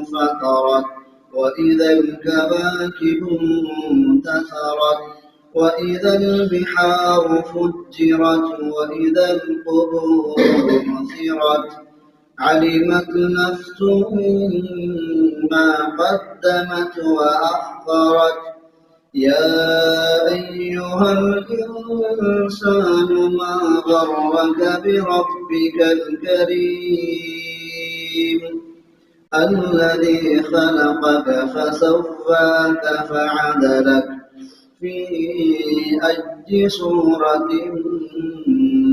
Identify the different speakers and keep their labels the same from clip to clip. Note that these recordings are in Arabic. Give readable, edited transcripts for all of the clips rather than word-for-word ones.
Speaker 1: انفطرت وإذا الكواكب انتثرت وإذا البحار فجرت وإذا القبور بعثرت علمت نفس ما قدمت وأخرت يا أيها الإنسان ما غرك بربك الكريم الذي خلقك فسواك فعدلك في أي صورة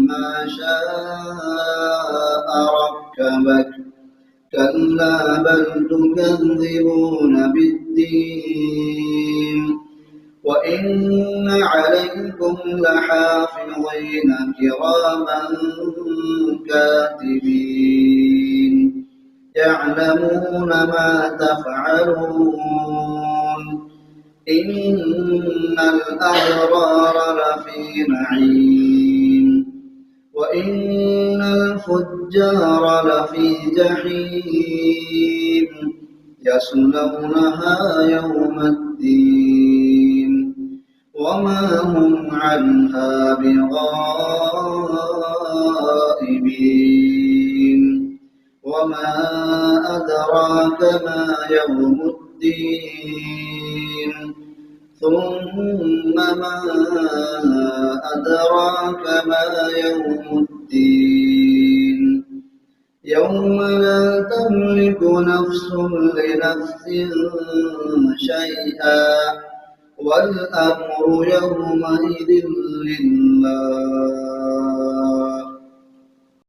Speaker 1: ما شاء ركبك كلا بل تكذبون بالدين وإن عليكم لحافظين كراما كاتبين يعلمون ما تفعلون إن الأبرار لفي نعيم وإن الفجار لفي جحيم يصلونها يوم الدين وما هم عنها بغائبين وما أدراك ما يوم الدين ثم ما أدراك ما يوم الدين يوم لا تملك نفس لنفس شيئا والأمر يومئذ لله